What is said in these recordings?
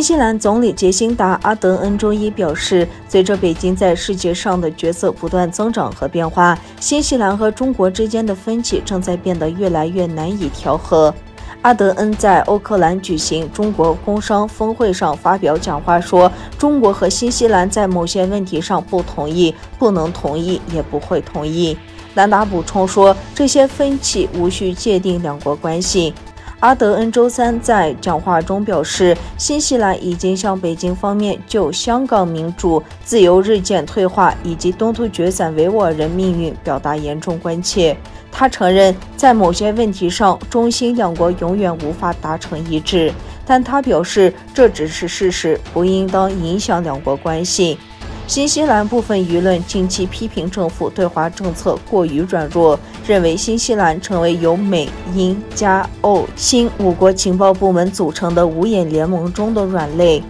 新西兰总理杰辛达·阿德恩周一表示，随着北京在世界上的角色不断增长和变化，新西兰和中国之间的分歧正在变得越来越难以调和。阿德恩在欧克兰举行中国工商峰会上发表讲话说，中国和新西兰在某些问题上不同意，不能同意，也不会同意。兰达补充说，这些分歧无需界定两国关系。阿德恩周三在讲话中表示，新西兰已经向北京方面就香港民主自由日渐退化以及东突厥省维吾尔人命运表达严重关切。他承认，在某些问题上，中新两国永远无法达成一致，但他表示这只是事实，不应当影响两国关系。新西兰部分舆论近期批评政府对华政策过于软弱，认为新西兰成为由美、英、加、欧、新5国情报部门组成的五眼联盟中的软肋。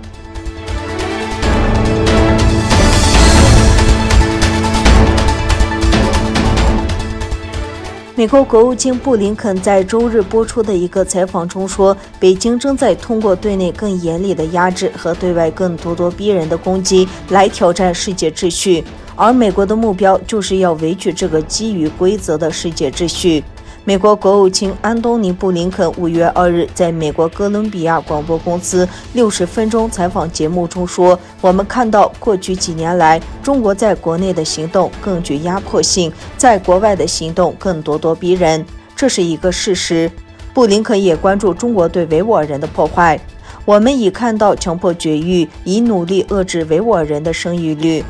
美国国务卿布林肯在周日播出的一个采访中说，北京正在通过对内更严厉的压制和对外更咄咄逼人的攻击来挑战世界秩序，而美国的目标就是要维持这个基于规则的世界秩序。美国国务卿安东尼·布林肯5月2日在美国哥伦比亚广播公司60分钟采访节目中说，我们看到过去几年来，中国在国内的行动更具压迫性，在国外的行动更咄咄逼人，这是一个事实。布林肯也关注中国对维吾尔人的破坏，我们已看到强迫绝育，以努力遏制维吾尔人的生育率。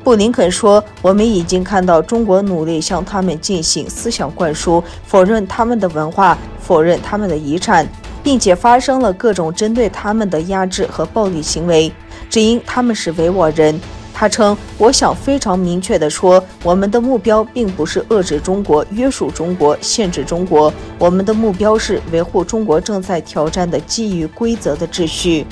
布林肯说，我们已经看到中国努力向他们进行思想灌输，否认他们的文化，否认他们的遗产，并且发生了各种针对他们的压制和暴力行为，只因他们是维吾尔人。他称，我想非常明确地说，我们的目标并不是遏制中国、约束中国、限制中国，我们的目标是维护中国正在挑战的基于规则的秩序。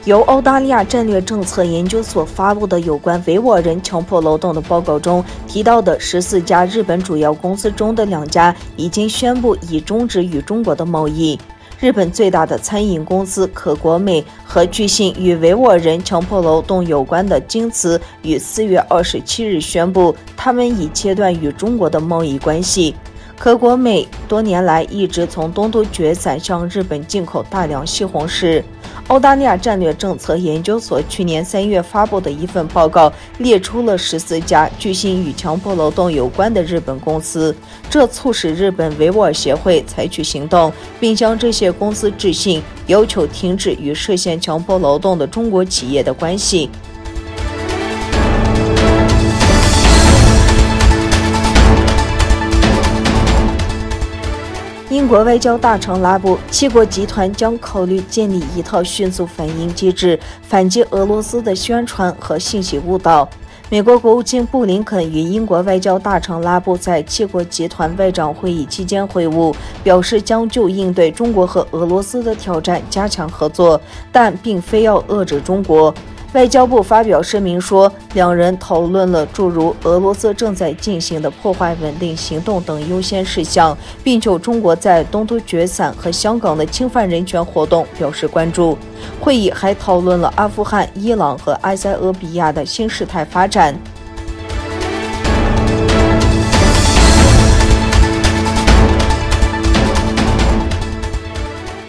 由澳大利亚战略政策研究所发布的有关维吾尔人强迫劳动的报告中提到的14家日本主要公司中的2家已经宣布已终止与中国的贸易。日本最大的餐饮公司可国美和据信与维吾尔人强迫劳动有关的京瓷于4月27日宣布，他们已切断与中国的贸易关系。可国美多年来一直从东突厥省向日本进口大量西红柿。澳大利亚战略政策研究所去年3月发布的一份报告列出了14家据信与强迫劳动有关的日本公司，这促使日本维吾尔协会采取行动，并向这些公司致信，要求停止与涉嫌强迫劳动的中国企业的关系。英国外交大臣拉布7国集团将考虑建立一套迅速反应机制，反击俄罗斯的宣传和信息误导。美国国务卿布林肯与英国外交大臣拉布在7国集团外长会议期间会晤，表示将就应对中国和俄罗斯的挑战加强合作，但并非要遏制中国。外交部发表声明说，两人讨论了诸如俄罗斯正在进行的破坏稳定行动等优先事项，并就中国在东突厥省和香港的侵犯人权活动表示关注。会议还讨论了阿富汗、伊朗和埃塞俄比亚的新事态发展。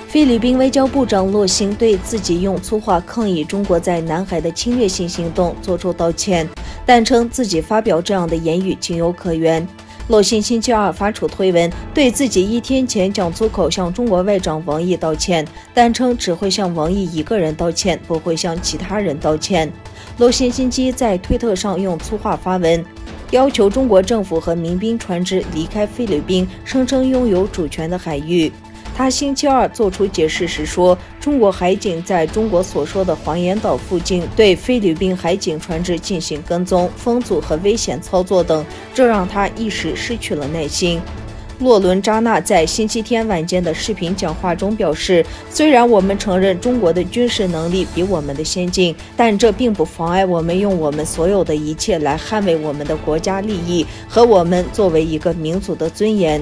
菲律宾外交部长洛辛对自己用粗话抗议中国在南海的侵略性行动作出道歉，但称自己发表这样的言语情有可原。洛辛星期二发出推文，对自己1天前讲粗口向中国外长王毅道歉，但称只会向王毅一个人道歉，不会向其他人道歉。洛辛星期在推特上用粗话发文，要求中国政府和民兵船只离开菲律宾声称拥有主权的海域。他星期二做出解释时说，中国海警在中国所说的黄岩岛附近对菲律宾海警船只进行跟踪、封阻和危险操作等，这让他一时失去了耐心。洛伦扎纳在星期天晚间的视频讲话中表示，虽然我们承认中国的军事能力比我们的先进，但这并不妨碍我们用我们所有的一切来捍卫我们的国家利益和我们作为一个民族的尊严。